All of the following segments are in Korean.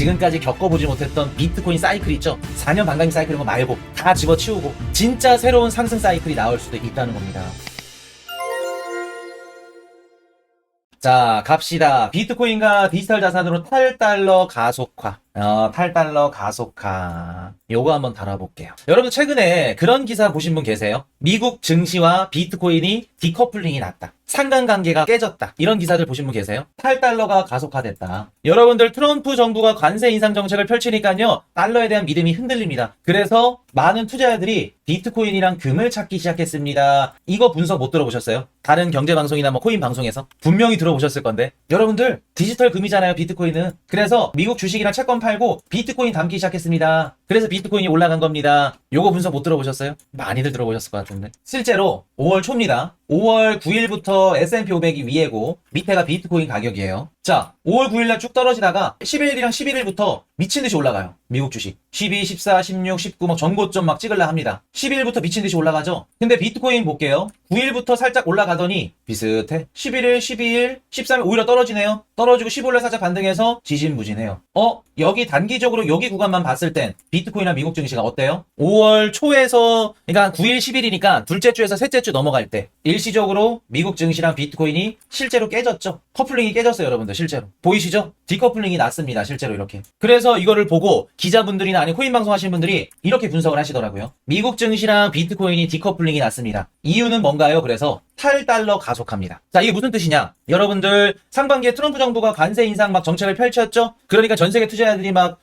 지금까지 겪어보지 못했던 비트코인 사이클 있죠? 4년 반감기 사이클 이런 거 말고 다 집어치우고 진짜 새로운 상승 사이클이 나올 수도 있다는 겁니다. 자, 갑시다. 비트코인과 디지털 자산으로 탈달러 가속화. 탈달러 가속화. 요거 한번 다뤄볼게요. 여러분 최근에 그런 기사 보신 분 계세요? 미국 증시와 비트코인이 디커플링이 났다. 상관관계가 깨졌다. 이런 기사들 보신 분 계세요? 탈달러가 가속화됐다. 여러분들 트럼프 정부가 관세 인상 정책을 펼치니까요. 달러에 대한 믿음이 흔들립니다. 그래서 많은 투자자들이 비트코인이랑 금을 찾기 시작했습니다. 이거 분석 못 들어보셨어요? 다른 경제방송이나 뭐 코인 방송에서 분명히 들어보셨을 건데 여러분들 디지털 금이잖아요 비트코인은. 그래서 미국 주식이랑 채권 팔고 비트코인 담기 시작했습니다. 그래서 비트코인이 올라간 겁니다. 요거 분석 못 들어보셨어요? 많이들 들어보셨을 것 같은데 실제로 5월 초입니다. 5월 9일부터 S&P 500이 위에고 밑에가 비트코인 가격이에요. 자, 5월 9일날 쭉 떨어지다가 11일이랑 11일부터 미친듯이 올라가요. 미국 주식 12, 14, 16, 19 막 전고점 막 찍으려 합니다. 12일부터 미친듯이 올라가죠. 근데 비트코인 볼게요. 9일부터 살짝 올라가더니 비슷해. 11일, 12일, 13일 오히려 떨어지네요. 떨어지고 15일날 살짝 반등해서 지진부진해요. 여기 단기적으로 여기 구간만 봤을 땐 비트코인이나 미국 증시가 어때요? 5월 초에서 그러니까 9일, 10일이니까 둘째 주에서 셋째 주 넘어갈 때 일시적으로 미국 증시랑 비트코인이 실제로 깨졌죠. 커플링이 깨졌어요, 여러분들. 실제로 보이시죠? 디커플링이 났습니다. 실제로 이렇게. 그래서 이거를 보고 기자분들이나 아니면 코인 방송 하시는 분들이 이렇게 분석을 하시더라고요. 미국 증시랑 비트코인이 디커플링이 났습니다. 이유는 뭔가요? 그래서 탈달러 가속합니다. 자, 이게 무슨 뜻이냐? 여러분들 상반기에 트럼프 정부가 관세 인상 막 정책을 펼쳤죠? 그러니까 전 세계 투자자들이 막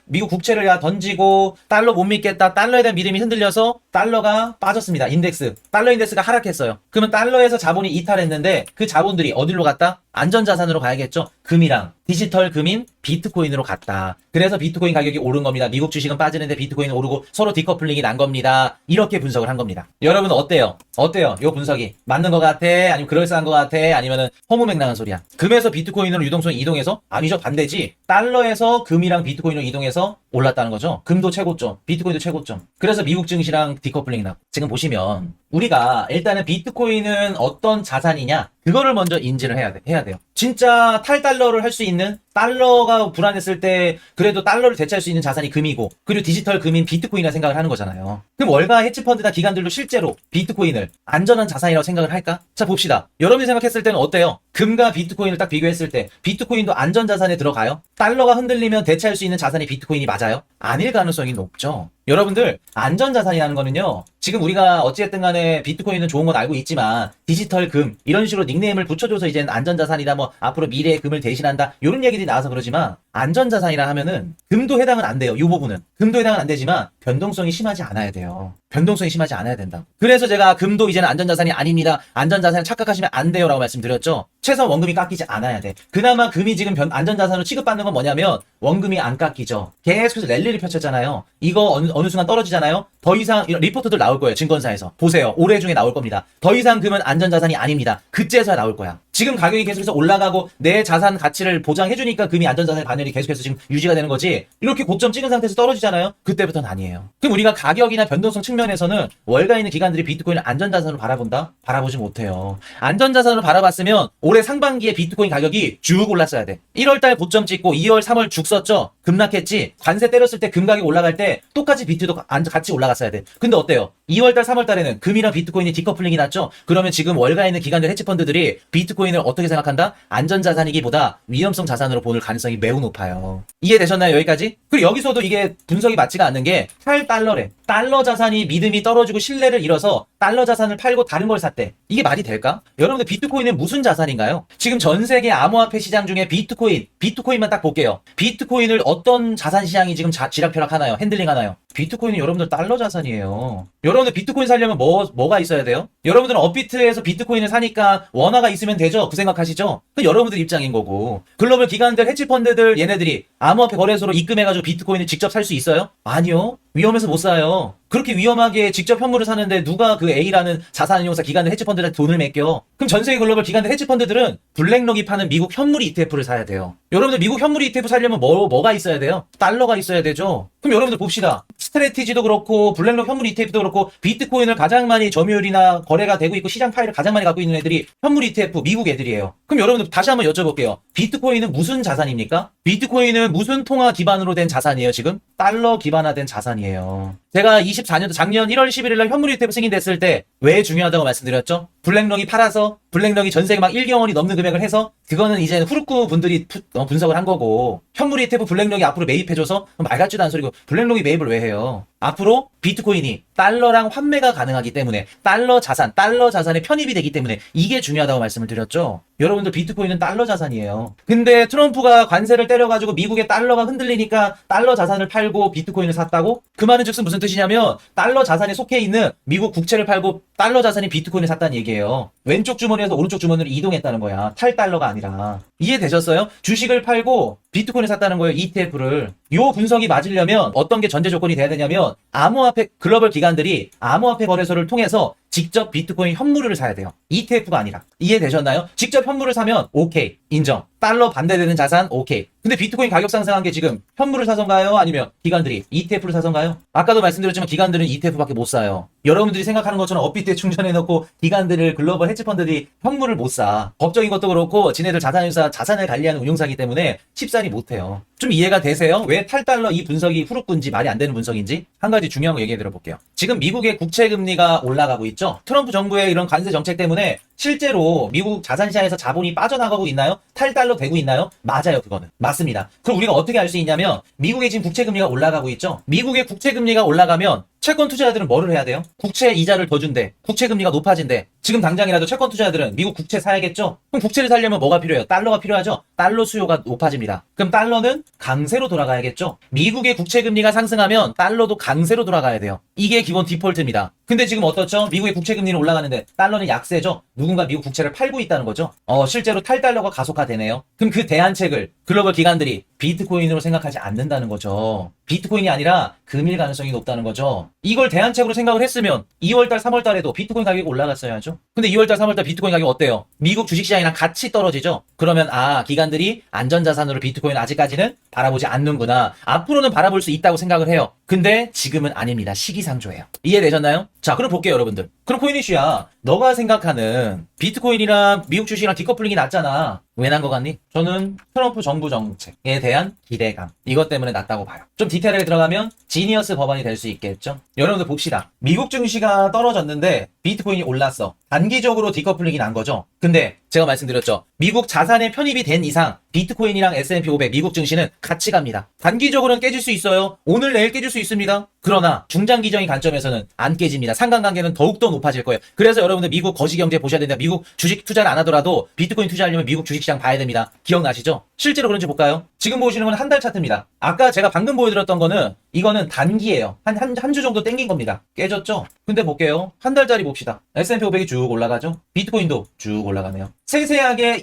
미국 국채를 던지고 달러 못 믿겠다. 달러에 대한 믿음이 흔들려서 달러가 빠졌습니다. 인덱스. 달러 인덱스가 하락했어요. 그러면 달러에서 자본이 이탈했는데 그 자본들이 어디로 갔다? 안전자산으로 가야겠죠? 금이랑 디지털 금인 비트코인으로 갔다. 그래서 비트코인 가격이 오른 겁니다. 미국 주식은 빠지는데 비트코인은 오르고 서로 디커플링이 난 겁니다. 이렇게 분석을 한 겁니다. 여러분 어때요? 어때요? 이 분석이 맞는 것 같아? 아니면 그럴싸한 것 같아? 아니면은 허무맹랑한 소리야? 금에서 비트코인으로 유동성이 이동해서? 아니죠, 반대지. 달러에서 금이랑 비트코인으로 이동해서 올랐다는 거죠. 금도 최고점, 비트코인도 최고점. 그래서 미국 증시랑 디커플링이 나고. 지금 보시면 우리가 일단은 비트코인은 어떤 자산이냐? 그거를 먼저 인지를 해야 돼요. 진짜 탈달러를 할 수 있는 달러가 불안했을 때 그래도 달러를 대체할 수 있는 자산이 금이고 그리고 디지털 금인 비트코인이라 생각을 하는 거잖아요. 그럼 월가 헤지펀드나 기관들도 실제로 비트코인을 안전한 자산이라고 생각을 할까? 자 봅시다. 여러분이 생각했을 때는 어때요? 금과 비트코인을 딱 비교했을 때 비트코인도 안전자산에 들어가요? 달러가 흔들리면 대체할 수 있는 자산이 비트코인이 맞아요? 아닐 가능성이 높죠. 여러분들 안전자산이라는 거는요. 지금 우리가 어찌됐든 간에 비트코인은 좋은 건 알고 있지만 디지털 금 이런 식으로 닉네임을 붙여줘서 이제는 안전자산이다 뭐 앞으로 미래의 금을 대신한다 이런 얘기들이 나와서 그러지만 안전자산이라 하면은 금도 해당은 안 돼요. 이 부분은 금도 해당은 안 되지만 변동성이 심하지 않아야 돼요. 변동성이 심하지 않아야 된다. 그래서 제가 금도 이제는 안전자산이 아닙니다. 안전자산을 착각하시면 안 돼요 라고 말씀드렸죠. 최소한 원금이 깎이지 않아야 돼. 그나마 금이 지금 안전자산으로 취급받는 건 뭐냐면 원금이 안 깎이죠. 계속해서 랠리를 펼쳤잖아요. 이거 어느 순간 떨어지잖아요. 더 이상 이런 리포트들 나올 거예요. 증권사에서. 보세요. 올해 중에 나올 겁니다. 더 이상 금은 안전자산이 아닙니다. 그때서야 나올 거야. 지금 가격이 계속해서 올라가고 내 자산 가치를 보장해주니까 금이 안전자산의 반열이 계속해서 지금 유지가 되는 거지. 이렇게 고점 찍은 상태에서 떨어지잖아요. 그때부터는 아니에요. 그럼 우리가 가격이나 변동성 측면에서는 월가 있는 기관들이 비트코인을 안전자산으로 바라본다? 바라보지 못해요. 안전자산으로 바라봤으면 올해 상반기에 비트코인 가격이 쭉 올랐어야 돼. 1월달 고점 찍고 2월, 3월 죽 썼죠? 급락했지? 관세 때렸을 때 금 가격 올라갈 때 똑같이 비트도 같이 올라갔어야 돼. 근데 어때요? 2월달, 3월달에는 금이랑 비트코인이 디커플링이 났죠? 그러면 지금 월가에 있는 기관들 헤지펀드들이 비트코인을 어떻게 생각한다? 안전자산이기보다 위험성 자산으로 보는 가능성이 매우 높아요. 이해되셨나요? 여기까지? 그리고 여기서도 이게 분석이 맞지가 않는 게 탈달러래. 달러 자산이 믿음이 떨어지고 신뢰를 잃어서 달러 자산을 팔고 다른 걸 샀대. 이게 말이 될까? 여러분들 비트코인은 무슨 자산인가요? 지금 전 세계 암호화폐 시장 중에 비트코인만 딱 볼게요. 비트코인을 어떤 자산 시장이 지금 지락펴락하나요? 핸들링하나요? 비트코인은 여러분들 달러 자산이에요. 여러분들 비트코인 사려면 뭐가 있어야 돼요? 여러분들은 업비트에서 비트코인을 사니까 원화가 있으면 되죠? 그 생각하시죠? 그 여러분들 입장인 거고. 글로벌 기관들, 헤지펀드들 얘네들이 암호화폐 거래소로 입금해가지고 비트코인을 직접 살 수 있어요? 아니요. 위험해서 못 사요. 그렇게 위험하게 직접 현물을 사는데 누가 그 A라는 자산운용사 기관들 헤지펀드한테 돈을 맡겨? 그럼 전 세계 글로벌 기관들 헤지펀드들은 블랙록이 파는 미국 현물 ETF를 사야 돼요. 여러분들 미국 현물 ETF 사려면 뭐가 있어야 돼요? 달러가 있어야 되죠. 그럼 여러분들 봅시다. 스트래티지도 그렇고 블랙록 현물 ETF도 그렇고 비트코인을 가장 많이 점유율이나 거래가 되고 있고 시장 파일을 가장 많이 갖고 있는 애들이 현물 ETF 미국 애들이에요. 그럼 여러분들 다시 한번 여쭤볼게요. 비트코인은 무슨 자산입니까? 비트코인은 무슨 통화 기반으로 된 자산이에요, 지금? 달러 기반화된 자산이에요. 제가 24년도 작년 1월 11일 날 현물 ETF 승인됐을 때 왜 중요하다고 말씀드렸죠? 블랙록이 팔아서 블랙록이 전 세계 막 1경 원이 넘는 금액을 해서 그거는 이제 후르쿠 분들이 분석을 한 거고 현물 ETF 블랙록이 앞으로 매입해줘서 말 같지도 않은 소리고 블랙록이 매입을 왜 해요? 앞으로 비트코인이 달러랑 환매가 가능하기 때문에 달러 자산에 편입이 되기 때문에 이게 중요하다고 말씀을 드렸죠. 여러분들 비트코인은 달러 자산이에요. 근데 트럼프가 관세를 때려가지고 미국의 달러가 흔들리니까 달러 자산을 팔고 비트코인을 샀다고? 그 말은 즉슨 무슨 뜻이냐면 달러 자산에 속해 있는 미국 국채를 팔고 달러 자산인 비트코인을 샀다는 얘기예요. 왼쪽 주머니에서 오른쪽 주머니로 이동했다는 거야. 탈달러가 아니라. 이해되셨어요? 주식을 팔고 비트코인을 샀다는 거예요. ETF를. 요 분석이 맞으려면 어떤 게 전제 조건이 돼야 되냐면 암호화폐 글로벌 기관들이 암호화폐 거래소를 통해서 직접 비트코인 현물을 사야 돼요. ETF가 아니라. 이해되셨나요? 직접 현물을 사면 오케이. 인정. 달러 반대되는 자산 오케이. 근데 비트코인 가격 상승한 게 지금 현물을 사선가요? 아니면 기관들이 ETF를 사선가요? 아까도 말씀드렸지만 기관들은 ETF밖에 못 사요. 여러분들이 생각하는 것처럼 업비트에 충전해놓고 기관들을 글로벌 헤지펀드들이 현물을 못 사. 법적인 것도 그렇고 지네들 자산을 관리하는 운용사기 때문에 쉽사리 못해요. 좀 이해가 되세요? 왜 탈달러 이 분석이 후루꾼지 말이 안 되는 분석인지 한 가지 중요한 거 얘기해 드려볼게요. 지금 미국의 국채 금리가 올라가고 있죠. 트럼프 정부의 이런 관세 정책 때문에 실제로 미국 자산시장에서 자본이 빠져나가고 있나요? 탈달러 되고 있나요? 맞아요, 그거는. 맞습니다. 그럼 우리가 어떻게 알 수 있냐면 미국의 지금 국채 금리가 올라가고 있죠. 미국의 국채 금리가 올라가면 채권 투자자들은 뭐를 해야 돼요? 국채 이자를 더 준대. 국채 금리가 높아진대. 지금 당장이라도 채권 투자자들은 미국 국채 사야겠죠? 그럼 국채를 사려면 뭐가 필요해요? 달러가 필요하죠? 달러 수요가 높아집니다. 그럼 달러는 강세로 돌아가야겠죠? 미국의 국채 금리가 상승하면 달러도 강세로 돌아가야 돼요. 이게 기본 디폴트입니다. 근데 지금 어떻죠? 미국의 국채 금리는 올라가는데 달러는 약세죠? 누군가 미국 국채를 팔고 있다는 거죠? 실제로 탈달러가 가속화되네요. 그럼 그 대안책을 글로벌 기관들이 비트코인으로 생각하지 않는다는 거죠. 비트코인이 아니라 금일 가능성이 높다는 거죠. 이걸 대안책으로 생각을 했으면 2월달, 3월달에도 비트코인 가격이 올라갔어야죠. 근데 2월달, 3월달 비트코인 가격이 어때요? 미국 주식시장이랑 같이 떨어지죠? 그러면 기관들이 안전자산으로 비트코인 아직까지는 바라보지 않는구나. 앞으로는 바라볼 수 있다고 생각을 해요. 근데 지금은 아닙니다. 시기상조예요. 이해되셨나요? 자, 그럼 볼게요, 여러분들. 그럼 코인이슈야, 너가 생각하는 비트코인이랑 미국 주식이랑 디커플링이 낮잖아. 왜 난 것 같니? 저는 트럼프 정부 정책에 대한 기대감, 이것 때문에 낮다고 봐요. 좀 디테일하게 들어가면 지니어스 법안이 될 수 있겠죠? 여러분들 봅시다. 미국 증시가 떨어졌는데 비트코인이 올랐어. 단기적으로 디커플링이 난 거죠. 근데 제가 말씀드렸죠. 미국 자산에 편입이 된 이상 비트코인이랑 S&P 500 미국 증시는 같이 갑니다. 단기적으로는 깨질 수 있어요. 오늘 내일 깨질 수 있습니다. 그러나 중장기적인 관점에서는 안 깨집니다. 상관관계는 더욱더 높아질 거예요. 그래서 여러분들 미국 거시경제 보셔야 된다. 미국 주식 투자를 안 하더라도 비트코인 투자하려면 미국 주식시장 봐야 됩니다. 기억나시죠? 실제로 그런지 볼까요? 지금 보시는 건 한 달 차트입니다. 아까 제가 방금 보여드렸던 거는 이거는 단기예요. 한 주 정도 땡긴 겁니다. 깨졌죠? 근데 볼게요. 한 달짜리 봅시다. S&P 500이 쭉 올라가죠? 비트코인도 쭉 올라가네요. 세세하게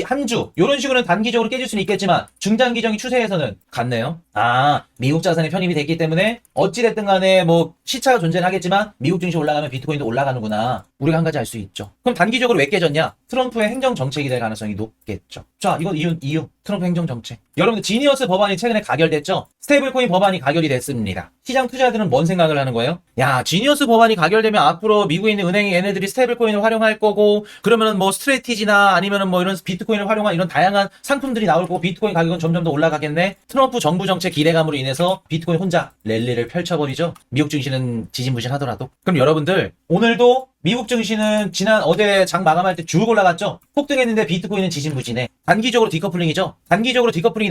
한 주, 이런 식으로는 단기적으로 깨질 수는 있겠지만 중장기적인 추세에서는 같네요. 미국 자산에 편입이 됐기 때문에 어찌됐든 간에 시차가 존재는 하겠지만 미국 증시 올라가면 비트코인도 올라가는구나. 우리가 한 가지 알 수 있죠. 그럼 단기적으로 왜 깨졌냐? 트럼프의 행정 정책이 될 가능성이 높겠죠. 자, 이건 이유. 트럼프 행정 정책. 여러분들 지니어스 법안이 최근에 가결됐죠? 스테이블코인 법안이 가결이 됐습니다. 시장 투자자들은 뭔 생각을 하는 거예요? 야, 지니어스 법안이 가결되면 앞으로 미국에 있는 은행이 얘네들이 스테이블코인을 활용할 거고, 그러면은 스트래티지나 아니면은 이런 비트코인을 활용한 이런 다양한 상품들이 나올 거고, 비트코인 가격은 점점 더 올라가겠네? 트럼프 정부 정책 기대감으로 인해서 비트코인 혼자 랠리를 펼쳐버리죠? 미국 증시는 지진부진하더라도. 그럼 여러분들, 오늘도 미국 증시는 어제 장 마감할 때 쭉 올라갔죠? 폭등했는데 비트코인은 지진부진해. 단기적으로 디커플링이죠? 단기적으로 디커플링이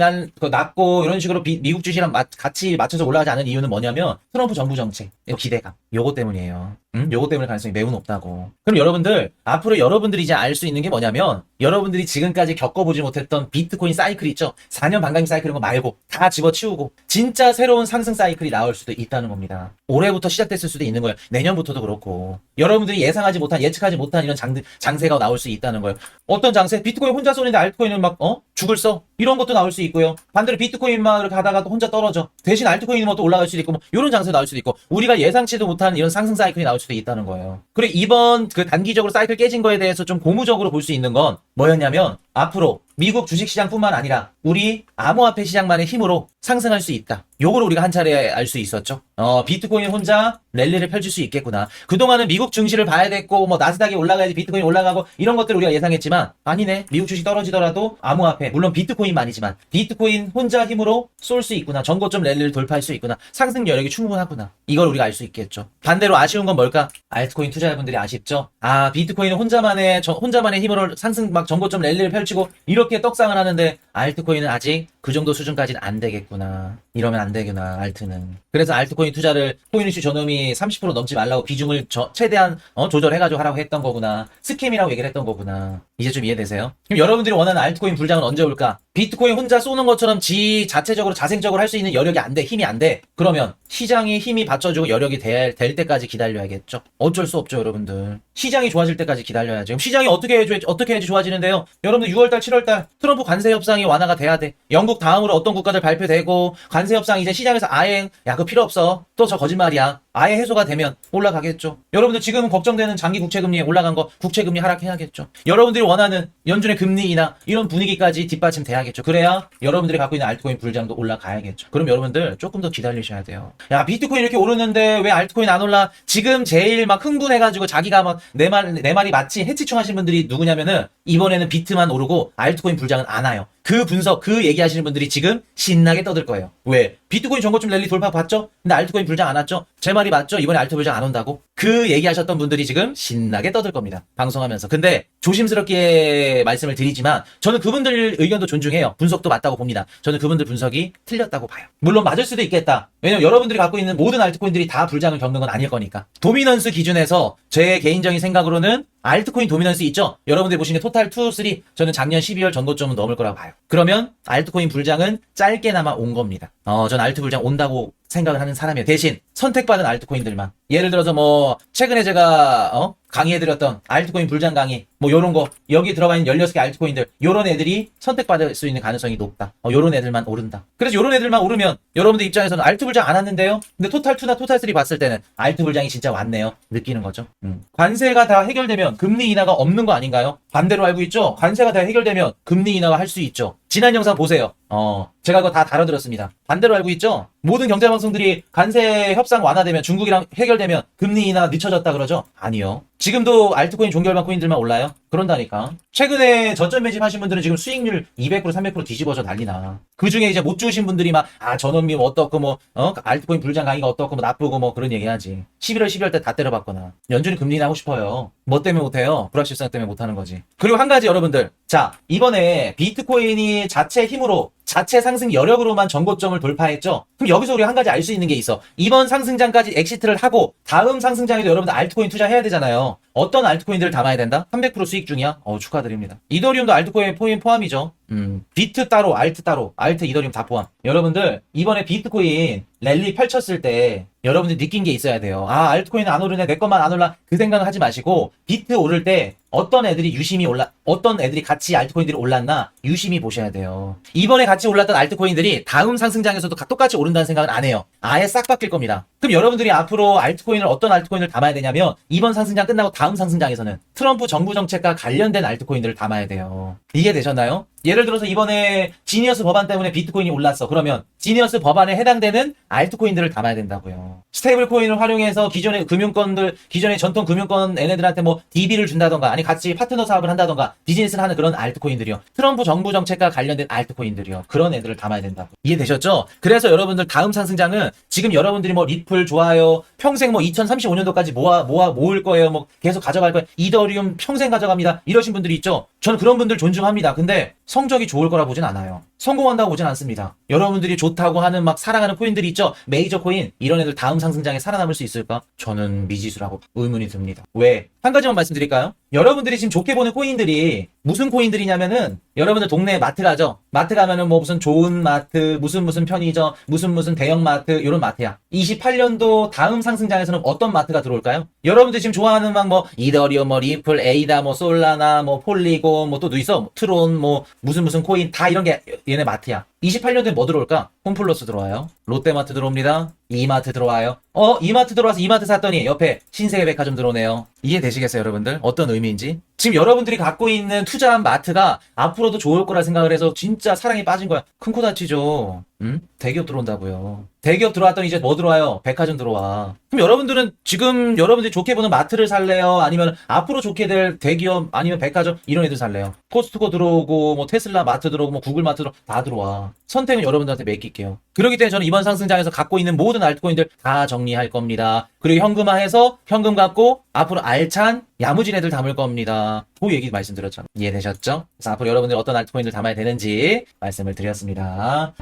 낮고 이런 식으로 미국 주식이랑 같이 맞춰서 올라가지 않은 이유는 뭐냐면 트럼프 정부 정책, 기대감. 요거 때문이에요. 요거 때문에 가능성이 매우 높다고. 그럼 여러분들, 앞으로 여러분들이 이제 알 수 있는 게 뭐냐면, 여러분들이 지금까지 겪어보지 못했던 비트코인 사이클 있죠? 4년 반감기 사이클 이런 거 말고, 다 집어치우고, 진짜 새로운 상승 사이클이 나올 수도 있다는 겁니다. 올해부터 시작됐을 수도 있는 거예요. 내년부터도 그렇고. 여러분들이 예상하지 못한, 예측하지 못한 이런 장세가 나올 수 있다는 거예요. 어떤 장세? 비트코인 혼자 쏘는데 알트코인은 막, 죽을 써? 이런 것도 나올 수 있고요. 반대로 비트코인만 이렇게 하다가 또 혼자 떨어져. 대신 알트코인은 뭐 또 올라갈 수도 있고, 뭐, 이런 장세 나올 수도 있고, 우리가 예상치도 못한 이런 상승 사이클이 나올 수도 있다는 거예요. 그리고 이번 그 단기적으로 사이클 깨진 거에 대해서 좀 고무적으로 볼 수 있는 건 뭐였냐면, 앞으로 미국 주식시장뿐만 아니라 우리 암호화폐 시장만의 힘으로 상승할 수 있다. 요거를 우리가 한 차례 알 수 있었죠. 비트코인 혼자 랠리를 펼칠 수 있겠구나. 그동안은 미국 증시를 봐야 됐고, 뭐 나스닥이 올라가야지 비트코인 올라가고 이런 것들을 우리가 예상했지만 아니네. 미국 주식 떨어지더라도 암호화폐, 물론 비트코인만이지만 비트코인 혼자 힘으로 쏠 수 있구나. 전고점 랠리를 돌파할 수 있구나. 상승 여력이 충분하구나. 이걸 우리가 알 수 있겠죠. 반대로 아쉬운 건 뭘까? 알트코인 투자자분들이 아쉽죠. 비트코인은 혼자만의 힘으로 상승 막 전고점 랠리를 펼치고 이렇게 떡상을 하는데 알트코인은 아직 그 정도 수준까지는 안 되겠구나. 이러면 안 되구나, 알트는. 그래서 알트코인 투자를 코인 이슈 저놈이 30% 넘지 말라고 비중을 최대한 조절해가지고 하라고 했던 거구나. 스캠이라고 얘기를 했던 거구나. 이제 좀 이해되세요? 그럼 여러분들이 원하는 알트코인 불장은 언제 올까? 비트코인 혼자 쏘는 것처럼 지 자체적으로 자생적으로 할 수 있는 여력이 안 돼, 힘이 안 돼. 그러면 시장이 힘이 받쳐주고 여력이 될 때까지 기다려야겠죠. 어쩔 수 없죠, 여러분들. 시장이 좋아질 때까지 기다려야죠. 그럼 시장이 어떻게 해야지 좋아지는데요? 여러분들 6월달, 7월달 트럼프 관세 협상이 완화가 돼야 돼. 영국 다음으로 어떤 국가들 발표되고 관세 협상 이제 시장에서 아예 그거 필요 없어. 또 저 거짓말이야. 아예 해소가 되면 올라가겠죠. 여러분들 지금은 걱정되는 장기 국채금리 올라간 거 국채금리 하락해야겠죠. 여러분들이 원하는 연준의 금리 인하 이런 분위기까지 뒷받침돼야겠죠. 그래야 여러분들이 갖고 있는 알트코인 불장도 올라가야겠죠. 그럼 여러분들 조금 더 기다리셔야 돼요. 야, 비트코인 이렇게 오르는데 왜 알트코인 안 올라? 지금 제일 막 흥분해가지고 자기가 막 내 말이 맞지? 해치충 하시는 분들이 누구냐면은 이번에는 비트만 오르고 알트코인 불장은 안 와요. 그 분석, 그 얘기하시는 분들이 지금 신나게 떠들 거예요. 왜? 비트코인 전고점 랠리 돌파 봤죠? 근데 알트코인 불장 안 왔죠? 제 말이 맞죠? 이번에 알트 불장 안 온다고? 그 얘기하셨던 분들이 지금 신나게 떠들 겁니다. 방송하면서. 근데 조심스럽게 말씀을 드리지만 저는 그분들 의견도 존중해요. 분석도 맞다고 봅니다. 저는 그분들 분석이 틀렸다고 봐요. 물론 맞을 수도 있겠다. 왜냐면 여러분들이 갖고 있는 모든 알트코인들이 다 불장을 겪는 건 아닐 거니까. 도미넌스 기준에서 제 개인적인 생각으로는 알트코인 도미넌스 있죠? 여러분들이 보시는 게 토탈 2, 3 저는 작년 12월 전고점은 넘을 거라고 봐요. 그러면 알트코인 불장은 짧게나마 온 겁니다. 전 알트 불장 온다고 생각을 하는 사람이에요. 대신 선택받은 알트코인들만. 예를 들어서 뭐 최근에 제가 강의해드렸던 알트코인 불장 강의 뭐 요런 거 여기 들어가 있는 16개 알트코인들 요런 애들이 선택받을 수 있는 가능성이 높다. 요런 애들만 오른다. 그래서 요런 애들만 오르면 여러분들 입장에서는 알트 불장 안 왔는데요. 근데 토탈 2나 토탈 3 봤을 때는 알트 불장이 진짜 왔네요. 느끼는 거죠. 관세가 다 해결되면 금리 인하가 없는 거 아닌가요? 반대로 알고 있죠? 관세가 다 해결되면 금리 인하가 할 수 있죠. 지난 영상 보세요. 제가 그거 다 다뤄드렸습니다. 반대로 알고 있죠? 모든 경제방송들이 관세 협상 완화되면 중국이랑 해결되면 금리 인하 늦춰졌다 그러죠? 아니요. 지금도 알트코인 종결반 코인들만 올라요? 그런다니까. 최근에 저점 매집하신 분들은 지금 수익률 200% 300% 뒤집어져 난리나. 그 중에 이제 못 주신 분들이 막 저놈이 어떻고 알트코인 불장 강의가 어떻고 나쁘고 그런 얘기하지. 11월 12월 때 다 때려봤거나. 연준이 금리 인하 하고 싶어요. 뭐 때문에 못해요? 불확실성 때문에 못하는 거지. 그리고 한 가지 여러분들. 자, 이번에 비트코인이 자체 힘으로 자체 상승 여력으로만 전고점을 돌파했죠. 그럼 여기서 우리가 한 가지 알 수 있는 게 있어. 이번 상승장까지 엑시트를 하고 다음 상승장에도 여러분들 알트코인 투자해야 되잖아요. 어떤 알트코인들을 담아야 된다? 300% 수익 중이야? 축하드립니다. 이더리움도 알트코인 포함이죠. 비트 따로, 알트 따로, 알트, 이더리움 다 포함. 여러분들 이번에 비트코인 랠리 펼쳤을 때 여러분들 느낀 게 있어야 돼요. 알트코인 안 오르네, 내 것만 안 올라. 그 생각은 하지 마시고 비트 오를 때 어떤 애들이 어떤 애들이 같이 알트코인들이 올랐나 유심히 보셔야 돼요. 이번에 같이 올랐던 알트코인들이 다음 상승장에서도 똑같이 오른다는 생각은 안 해요. 아예 싹 바뀔 겁니다. 그럼 여러분들이 앞으로 어떤 알트코인을 담아야 되냐면 이번 상승장 끝나고 다음 상승장에서는 트럼프 정부 정책과 관련된 알트코인들을 담아야 돼요. 이해되셨나요? 예를 들어서 이번에 지니어스 법안 때문에 비트코인이 올랐어. 그러면 지니어스 법안에 해당되는 알트코인들을 담아야 된다고요. 스테이블 코인을 활용해서 기존의 전통 금융권 얘네들한테 DB를 준다던가 아니 같이 파트너 사업을 한다던가 비즈니스를 하는 그런 알트코인들이요. 트럼프 정부 정책과 관련된 알트코인들이요. 그런 애들을 담아야 된다고. 이해되셨죠? 그래서 여러분들 다음 상승장은 지금 여러분들이 리플 좋아요. 평생 2035년도까지 모을 거예요. 계속 가져갈 거예요. 이더리움 평생 가져갑니다. 이러신 분들이 있죠. 저는 그런 분들 존중합니다. 근데 성적이 좋을 거라 보진 않아요. 성공한다고 보진 않습니다. 여러분들이 좋다고 하는 막 사랑하는 코인들이 있죠? 메이저 코인. 이런 애들 다음 상승장에 살아남을 수 있을까? 저는 미지수라고 의문이 듭니다. 왜? 한 가지만 말씀드릴까요? 여러분들이 지금 좋게 보는 코인들이 무슨 코인들이냐면은 여러분들 동네에 마트 가죠? 마트 가면은 뭐 무슨 좋은 마트, 무슨 편의점, 무슨 대형 마트, 이런 마트야. 28년도 다음 상승장에서는 어떤 마트가 들어올까요? 여러분들 지금 좋아하는 막 뭐 이더리움, 뭐 리플, 에이다, 뭐 솔라나, 뭐 폴리곤, 뭐 또 있어. 트론, 뭐 무슨 코인 다 이런 게 얘네 마트야. 28년도에 뭐 들어올까? 홈플러스 들어와요. 롯데마트 들어옵니다. 이마트 들어와요. 이마트 들어와서 이마트 샀더니 옆에 신세계백화점 들어오네요. 이해되시겠어요, 여러분들? 어떤 의미인지? 지금 여러분들이 갖고 있는 투자한 마트가 앞으로도 좋을 거라 생각을 해서 진짜 사랑에 빠진 거야. 큰 코 다치죠. 응? 대기업 들어온다고요. 대기업 들어왔더니 이제 뭐 들어와요? 백화점 들어와. 그럼 여러분들은 지금 여러분들이 좋게 보는 마트를 살래요? 아니면 앞으로 좋게 될 대기업 아니면 백화점 이런 애들 살래요? 코스트코 들어오고 뭐 테슬라 마트 들어오고 뭐 구글 마트 들어오고 다 들어와. 선택은 여러분들한테 맡길게요. 그렇기 때문에 저는 이번 상승장에서 갖고 있는 모든 알트코인들 다 정리할 겁니다. 그리고 현금화해서 현금 갖고 앞으로 알찬 야무진 애들 담을 겁니다. 그 얘기 말씀드렸죠. 이해되셨죠? 그래서 앞으로 여러분들 어떤 알트코인들 담아야 되는지 말씀을 드렸습니다.